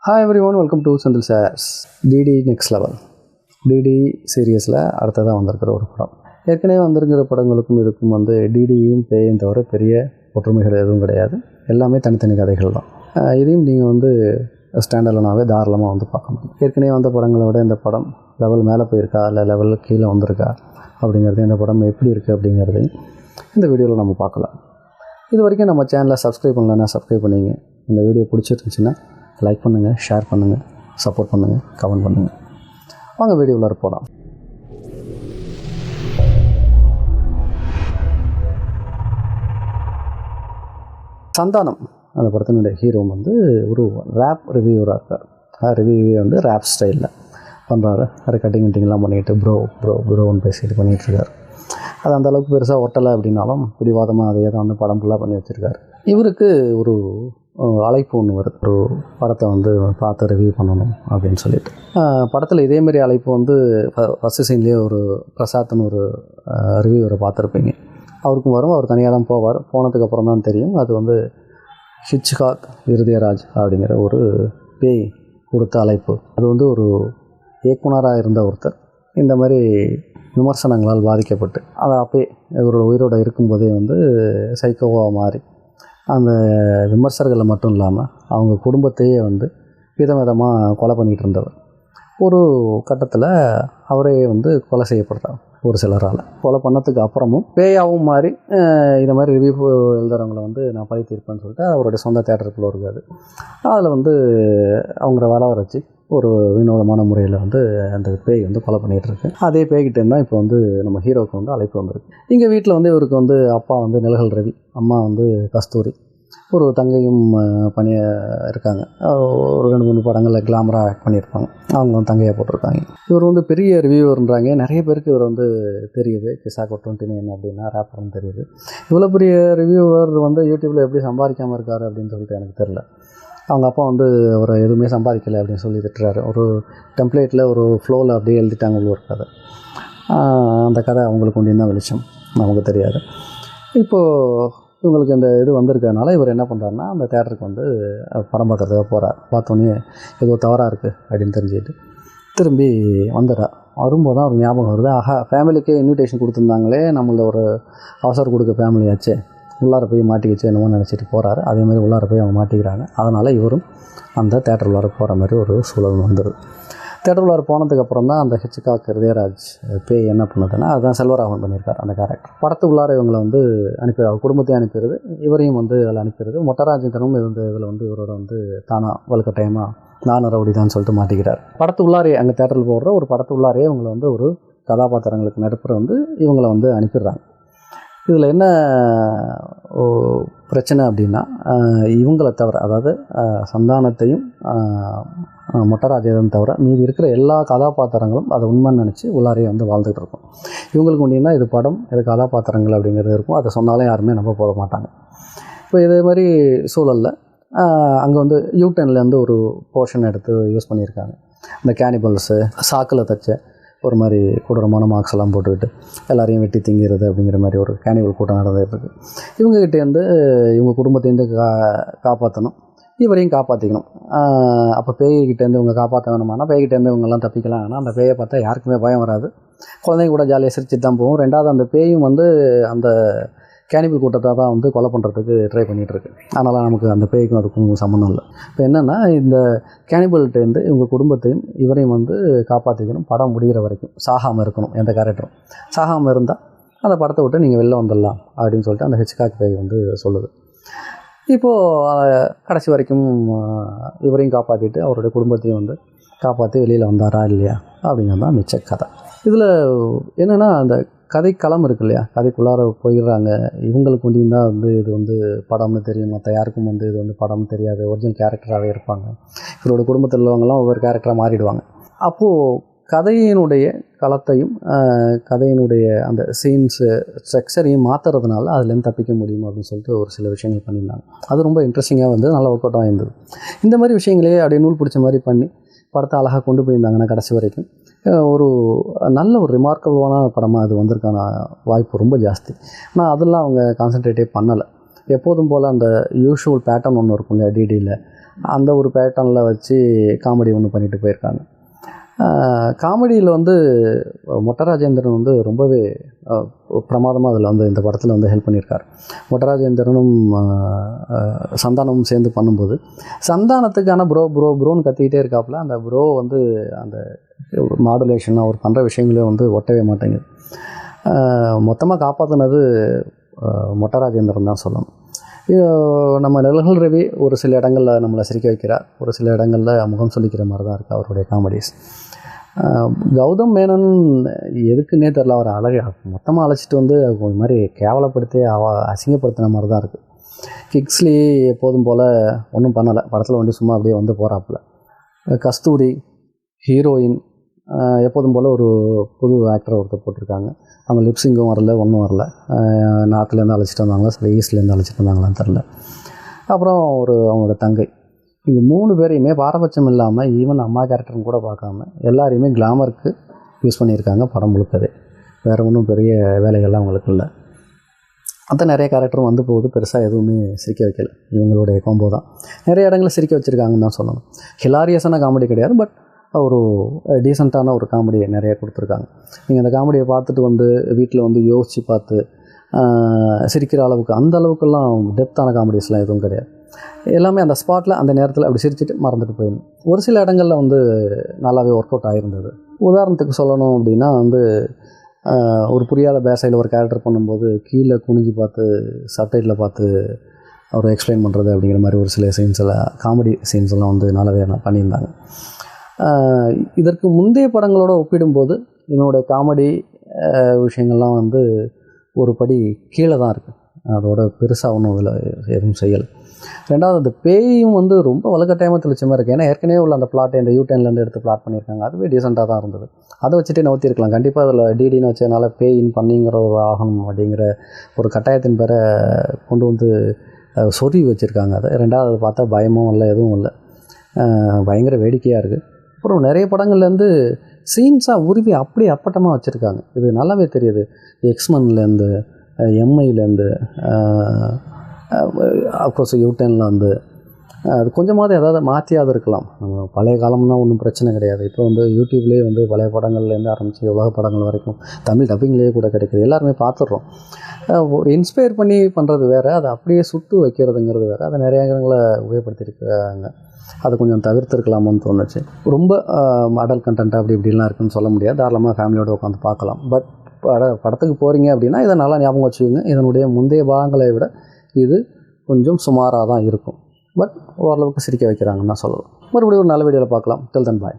Hi everyone, welcome to Sandil Sars. DD Next Level. DD சீரியஸில் அடுத்ததாக வந்திருக்கிற ஒரு படம். ஏற்கனவே வந்திருக்கிற படங்களுக்கும் இதுக்கும் டிடியும் பேயும் தவிர பெரிய ஒற்றுமைகள் எதுவும் கிடையாது. எல்லாமே தனித்தனி கதைகள் தான். இதையும் நீங்கள் ஸ்டாண்டர்டனாகவே தாராளமாக பார்க்க முடியும். ஏற்கனவே வந்த படங்களை விட இந்த படம் லெவல் மேலே போயிருக்கா இல்லை லெவல் கீழே வந்திருக்கா அப்படிங்கிறது, இந்த படம் எப்படி இருக்குது அப்படிங்கிறதையும் இந்த வீடியோவில் நம்ம பார்க்கலாம். இது வரைக்கும் நம்ம சேனலை சப்ஸ்கிரைப் பண்ணலன்னா சப்ஸ்கிரைப் பண்ணிங்க. இந்த வீடியோ பிடிச்சிருந்துச்சின்னா லைக் பண்ணுங்கள், ஷேர் பண்ணுங்கள், சப்போர்ட் பண்ணுங்கள், கமெண்ட் பண்ணுங்கள். வாங்க வீடியோவில் போகலாம். சந்தானம் அந்த படத்தினுடைய ஹீரோ ஒரு ரேப் ரிவ்யூவராக இருக்கார். ரிவ்யூவே ரேப் ஸ்டைலில் பண்ணுறாரு. அது கட்டிங்லாம் பண்ணிக்கிட்டு ப்ரோன்னு பேசிட்டு பண்ணிகிட்ருக்காரு. அது அந்தளவுக்கு பெருசாக ஒட்டலை அப்படின்னாலும் பிடிவாதமாக அதையே தான் படம் ஃபுல்லாக பண்ணி வச்சுருக்காரு. இவருக்கு ஒரு அழைப்பு ஒன்று வருது, ஒரு படத்தை பார்த்து ரிவ்யூ பண்ணணும் அப்படின்னு சொல்லிட்டு. படத்தில் இதேமாரி அழைப்பு ஃபஸ்ட்டு சீன்லேயே ஒரு பிரசாத்னு ஒரு ரிவ்யூவரை பார்த்துருப்பீங்க. அவருக்கும் வரும். அவர் தனியாக தான் போவார். போனதுக்கப்புறம் தான் தெரியும் அது ஹிட்ச்காக் இருதயராஜ் அப்படிங்கிற ஒரு பேய் கொடுத்த அழைப்பு. அது ஒரு இயக்குனராக இருந்த ஒருத்தர் இந்த மாதிரி விமர்சனங்களால் பாதிக்கப்பட்டு அதை அப்பே இவரோட உயிரோடு இருக்கும்போதே சைக்கோவாக மாறி அந்த விமர்சகர்களை மட்டும் இல்லாமல் அவங்க குடும்பத்தையே விதமாக கொலை பண்ணிகிட்டு இருந்தவர். ஒரு கட்டத்தில் அவரே கொலை செய்யப்படுறார் ஒரு சிலரால். கொலை பண்ணதுக்கு அப்புறமும் பேயாகவும் மாறி இந்த மாதிரி ரிவ்யூ எழுதுறவங்களை நான் பழி தீர்ப்பேன்னு சொல்லிட்டு அவருடைய சொந்த தேட்டருக்குள்ளே இருக்காது. அதில் அவங்கள வர வச்சு ஒரு வினோதமான முறையில் அந்த பேய் கொலை பண்ணிகிட்ருக்கு. அதே பேய்கிட்டேருந்து தான் இப்போ நம்ம ஹீரோவுக்கு அழைப்பு வந்திருக்கு. இங்கே வீட்டில் இவருக்கு அப்பா நிலகல் ரவி, அம்மா கஸ்தூரி, ஒரு தங்கையும் பணிய இருக்காங்க. ஒரு 2-3 படங்களில் கிளாமராக ஆக்ட் பண்ணியிருப்பாங்க. அவங்க தங்கையாக போட்டிருக்காங்க. இவர் பெரிய ரிவ்யூவர்ன்றாங்க. நிறைய பேருக்கு இவர் தெரியுது. கிசாக்கோ 29 அப்படின்னா ரேப்பர்னு தெரியுது. இவ்வளோ பெரிய ரிவ்யூவர் யூடியூப்பில் எப்படி சம்பாதிக்காமல் இருக்கார் அப்படின்னு சொல்லிட்டு எனக்கு தெரில. அவங்க அப்பா அவரை எதுவுமே சம்பாதிக்கலை அப்படின்னு சொல்லி திட்டுறாரு. ஒரு டெம்ப்ளேட்டில் ஒரு ஃப்ளோவில் அப்படியே எழுதிட்டாங்க ஒரு கதை. அந்த கதை அவங்களுக்கு ஒன்றியும் தான் வெளிச்சம், நமக்கு தெரியாது. இப்போது இவங்களுக்கு இந்த இது வந்திருக்கிறதுனால இவர் என்ன பண்ணுறாருன்னா அந்த தேட்டருக்கு படம் பார்க்குறதுக்காக போகிறார். பார்த்தோன்னே ஏதோ தவறாக இருக்குது அப்படின்னு தெரிஞ்சுக்கிட்டு திரும்பி வந்துடுறார். வரும்போது தான் ஒரு ஞாபகம் வருது, ஃபேமிலிக்கே இன்விடேஷன் கொடுத்துருந்தாங்களே, நம்மள ஒரு அவசரம் கொடுக்க ஃபேமிலியாச்சே, உள்ளார போய் மாட்டிக்கிச்சு என்னமோ நினச்சிட்டு போகிறாரு. அதேமாதிரி உள்ளார போய் அவங்க மாட்டிக்கிறாங்க. அதனால் இவரும் அந்த தேட்டர் உள்ளார போகிற மாதிரி ஒரு சூழல் வந்துடுது. தேட்டர் உள்ளார போனதுக்கப்புறம் தான் அந்த ஹிட்ச்காக் இருதயராஜ் பேய் என்ன பண்ணுதுன்னா, அதுதான் செல்வராகவன் பண்ணியிருக்கார் அந்த கேரக்டர். படத்து உள்ளார இவங்களை அனுப்பிடுறாரு, குடும்பத்தையும் அனுப்பிடுது, இவரையும் அதில் அனுப்பிடுது. மொட்டராஜேந்திரனும் இதில் இவரோட தானா வலுக்கட்டாயமாக நானும் ரவுடி தான் சொல்லிட்டு மாட்டிக்கிறார். படத்து உள்ளாரே அங்கே தேட்டரில் போடுற ஒரு படத்து உள்ளாரே இவங்களை ஒரு கதாபாத்திரங்களுக்கு நடுப்புற இவங்களை அனுப்பிடுறாங்க. இதில் என்ன பிரச்சனை அப்படின்னா, இவங்களை தவிர, அதாவது சந்தானத்தையும் மொட்டராஜேந்திரன் தவிர மீதி இருக்கிற எல்லா கதாபாத்திரங்களும் அதை உண்மைன்னு நினச்சி உள்ளாரையே வாழ்ந்துகிட்டு இருக்கும். இவங்களுக்கு முடியும்னா இது படம், இது கதாபாத்திரங்கள் அப்படிங்கிறது இருக்கும். அதை சொன்னாலும் யாருமே நம்ப போட மாட்டாங்க. இப்போ இதே மாதிரி சூழலில் அங்கே யூடர்ன்லேருந்து ஒரு போர்ஷன் எடுத்து யூஸ் பண்ணியிருக்காங்க. இந்த கேனிபல்ஸு சாக்கில் தச்ச ஒரு மாதிரி கொடூரமான மார்க்ஸ் எல்லாம் போட்டுக்கிட்டு எல்லாரையும் வெட்டி திங்கிறது அப்படிங்கிற மாதிரி ஒரு கேனிபல் கூட்டம் நடந்துகிட்ருக்கு. இவங்ககிட்டேருந்து இவங்க குடும்பத்தையும் காப்பாற்றணும், இவரையும் காப்பாற்றிக்கணும். அப்போ பேய்கிட்டேருந்து இவங்க காப்பாற்ற வேணுமானா பேய்கிட்டேருந்து இவங்கெல்லாம் தப்பிக்கலாம். ஆனால் அந்த பேயை பார்த்தா யாருக்குமே பயம் வராது. குழந்தைங்க கூட ஜாலியாக சிரிச்சு தான் போகும். ரெண்டாவது அந்த பேயும் அந்த கேனிபல் கூட்டத்தை தான் கொலை பண்ணுறதுக்கு ட்ரை பண்ணிகிட்ருக்கு. அதனால் நமக்கு அந்த பேய்க்கும் அதுக்கும் சம்மந்தம் இல்லை. இப்போ என்னென்னா, இந்த கேனிபல்கிட்டேருந்து இவங்க குடும்பத்தையும் இவரையும் காப்பாற்றிக்கணும். படம் முடிகிற வரைக்கும் சாகாமல் இருக்கணும். எந்த கேரக்டரும் சாகாமல் இருந்தால் அந்த படத்தை விட்டு நீங்கள் வெளில வந்துடலாம் அப்படின்னு சொல்லிட்டு அந்த ஹிட்ச்காக் பேய் சொல்லுது. இப்போது கடைசி வரைக்கும் இவரையும் காப்பாற்றிட்டு அவருடைய குடும்பத்தையும் காப்பாற்றி வெளியில் வந்தாரா இல்லையா அப்படிங்கிறது தான் மிச்ச கதை. இதில் என்னென்னா, அந்த கதைக்களம் இருக்கு இல்லையா, கதைக்குள்ளார போயிடுறாங்க. இவங்களுக்கு முடியும் தான் இது படம்னு தெரியும். மற்ற யாருக்கும் இது படம்னு தெரியாது. ஒரிஜினல் கேரக்டராகவே இருப்பாங்க. இவரோட குடும்பத்தில் உள்ளவங்களாம் ஒவ்வொரு கேரக்டராக மாறிடுவாங்க. அப்போது கதையினுடைய களத்தையும் கதையினுடைய அந்த சீன்ஸு ஸ்ட்ரக்சரையும் மாற்றுறதுனால அதுலேருந்து தப்பிக்க முடியும் அப்படின்னு சொல்லிட்டு ஒரு சில விஷயங்கள் பண்ணியிருந்தாங்க. அது ரொம்ப இன்ட்ரெஸ்டிங்காக நல்லா ஒர்க் அவுட் ஆகிருந்தது. இந்த மாதிரி விஷயங்களே அப்படியே நூல் பிடிச்ச மாதிரி பண்ணி படத்தை அழகாக கொண்டு போயிருந்தாங்கன்னா கடைசி வரைக்கும் ஒரு நல்ல ஒரு ரிமார்க்கபிளான படமாக அது வந்திருக்கான வாய்ப்பு ரொம்ப ஜாஸ்தி. ஆனால் அதெல்லாம் அவங்க கான்சன்ட்ரேட்டே பண்ணலை. எப்போதும் போல் அந்த யூஷுவல் பேட்டர்ன் ஒன்று இருக்கும் இல்லையா டிடியில், அந்த ஒரு பேட்டர்னில் வச்சு காமெடி ஒன்று பண்ணிட்டு போயிருக்காங்க. காமெடியில் வந்து மொட்ட ராஜேந்திரன் வந்து ரொம்பவே பிரமாதமாக அதில் வந்து இந்த படத்தில் வந்து ஹெல்ப் பண்ணியிருக்கார். மொட்ட ராஜேந்திரனும் சந்தானமும் சேர்ந்து பண்ணும்போது சந்தானத்துக்கான ப்ரோன்னு கத்திக்கிட்டே இருக்காப்புல. அந்த ப்ரோ வந்து அந்த மாடுலேஷன் அவர் பண்ணுற விஷயங்களே வந்து ஒட்டவே மாட்டேங்குது. மொத்தமாக காப்பாற்றினது மொட்ட ராஜேந்திரன் தான் சொல்லணும். நம்ம நிழல்கள் ரவி ஒரு சில இடங்களில் நம்மளை சிரிக்க வைக்கிறார், ஒரு சில இடங்களில் முகம் சொல்லிக்கிற மாதிரி தான் இருக்குது அவருடைய காமெடிஸ். கௌதம் மேனன் எதுக்குன்னே தெரில, அவர் மொத்தமாக அழைச்சிட்டு வந்து ஒரு மாதிரி கேவலப்படுத்தி அசிங்கப்படுத்தின மாதிரி தான் இருக்குது. கிக்ஸ்லி எப்போதும் போல் ஒன்றும் பண்ணலை, படத்தில் வந்து சும்மா அப்படியே வந்து போகிறாப்புல. கஸ்தூரி ஹீரோயின் எப்போதும் போல் ஒரு புது ஆக்டரை ஒருத்தர் போட்டிருக்காங்க. அவங்க லிப்ஸிங்கும் வரல, ஒன்றும் வரல. நார்த்லேருந்து அழைச்சிட்டு வந்தாங்களா சரி ஈஸ்ட்லேருந்து அழைச்சிட்டு வந்தாங்களான்னு தெரில. அப்புறம் அவங்களோட தங்கை, இங்கே 3 பேரையுமே பாரபட்சம் இல்லாமல் ஈவன் அம்மா கேரக்டர்னு கூட பார்க்காம எல்லாரையுமே கிளாமருக்கு யூஸ் பண்ணியிருக்காங்க படம் முழுக்கவே. வேறு ஒன்றும் பெரிய வேலைகள்லாம் அவங்களுக்கு இல்லை. அந்த நிறைய கேரக்டரும் வந்து போகுது, பெருசாக எதுவுமே சிரிக்க வைக்கல. இவங்களுடைய காம்போ தான் நிறைய இடங்களில் சிரிக்க வச்சுருக்காங்கன்னு தான் சொல்லணும். ஹிலாரியஸான காமெடி கிடையாது, பட் ஒரு டீசெண்டான ஒரு காமெடியை நிறையா கொடுத்துருக்காங்க. நீங்கள் அந்த காமெடியை பார்த்துட்டு வந்து வீட்டில் வந்து யோசித்து பார்த்து சிரிக்கிற அளவுக்கு அந்த அளவுக்குலாம் டெப்த்தான காமெடிஸ்லாம் எதுவும் கிடையாது. எல்லாமே அந்த ஸ்பாட்டில் அந்த நேரத்தில் அப்படி சிரிச்சுட்டு மறந்துட்டு போயிடணும். ஒரு சில இடங்களில் வந்து நல்லாவே ஒர்க் அவுட் ஆகிருந்தது. உதாரணத்துக்கு சொல்லணும் அப்படின்னா வந்து ஒரு புரியாத பேசையில் ஒரு கேரக்டர் பண்ணும்போது கீழே குனிஞ்சு பார்த்து சப்டைட்டில் பார்த்து அவர் எக்ஸ்பிளைன் பண்ணுறது அப்படிங்கிற மாதிரி ஒரு சில காமெடி சீன்ஸ் எல்லாம் வந்து நல்லாவே பண்ணியிருந்தாங்க. இதற்கு முந்தைய படங்களோடு ஒப்பிடும்போது என்னோடய காமெடி விஷயங்கள்லாம் வந்து ஒரு படி கீழே தான் இருக்குது. அதோட பெருசாக ஒன்றும் இதில் எதுவும் செய்யலை. ரெண்டாவது அந்த பேயும் வந்து ரொம்ப வலுக்கட்டாயமாக தெளிச்ச மாதிரி இருக்குது. ஏன்னா ஏற்கனவே உள்ள அந்த பிளாட்டை இந்த யூடென்லேருந்து எடுத்து பிளாட் பண்ணியிருக்காங்க, அதுவே டீசெண்டாக தான் இருந்தது. அதை வச்சுட்டே நவுத்திருக்கலாம். கண்டிப்பாக அதில் டிடின்னு வச்சதுனால பேயின் பண்ணிங்கிற ஒரு ஆகணும் அப்படிங்கிற ஒரு கட்டாயத்தின் பேரை கொண்டு வந்து சொருவி வச்சுருக்காங்க. அதை ரெண்டாவது அதை பார்த்தா பயமும் இல்லை, எதுவும் இல்லை, பயங்கர வேடிக்கையாக இருக்குது. அப்புறம் நிறைய படங்கள்லேருந்து சீன்ஸாக உருவி அப்படியே அப்பட்டமாக வச்சுருக்காங்க. இது நல்லாவே தெரியுது. எக்ஸ்மன்லேருந்து எம்ஐலேருந்து அஃப்கோர்ஸ் யூடெனில் வந்து அது கொஞ்சமாவது ஏதாவது மாற்றியாவது இருக்கலாம். நம்ம பழைய காலம்னா ஒன்றும் பிரச்சனை கிடையாது. இப்போ வந்து யூடியூப்லேயே வந்து பழைய படங்கள்லேருந்து ஆரம்பித்து உலக படங்கள் வரைக்கும் தமிழ் டப்பிங்லேயே கூட கிடைக்குது, எல்லாருமே பார்த்துடுறோம். ஒரு இன்ஸ்பயர் பண்ணி பண்ணுறது வேறு, அதை அப்படியே சுட்டு வைக்கிறதுங்கிறது வேறு. அதை நிறைய இடங்களை உபயோகப்படுத்தியிருக்காங்க. அதை கொஞ்சம் தவிர்த்துருக்கலாமோன்னு தோணுச்சு. ரொம்ப அடல்ட் கண்டென்ட் அப்படி இப்படிலாம் இருக்குன்னு சொல்ல முடியாது. தாராளமாக ஃபேமிலியோடு உட்காந்து பார்க்கலாம். பட் படத்துக்கு போகிறீங்க அப்படின்னா இதை நல்லா ஞாபகம் வச்சுக்கோங்க. இதனுடைய முந்தைய பாகங்களை விட இது கொஞ்சம் சுமாராக தான் இருக்கும். பட் ஓரளவுக்கு சிரிக்க வைக்கிறாங்கன்னு தான் சொல்லலாம். மறுபடியும் ஒரு நல்ல வீடியோவில் பார்க்கலாம். டில் தென் பாய்.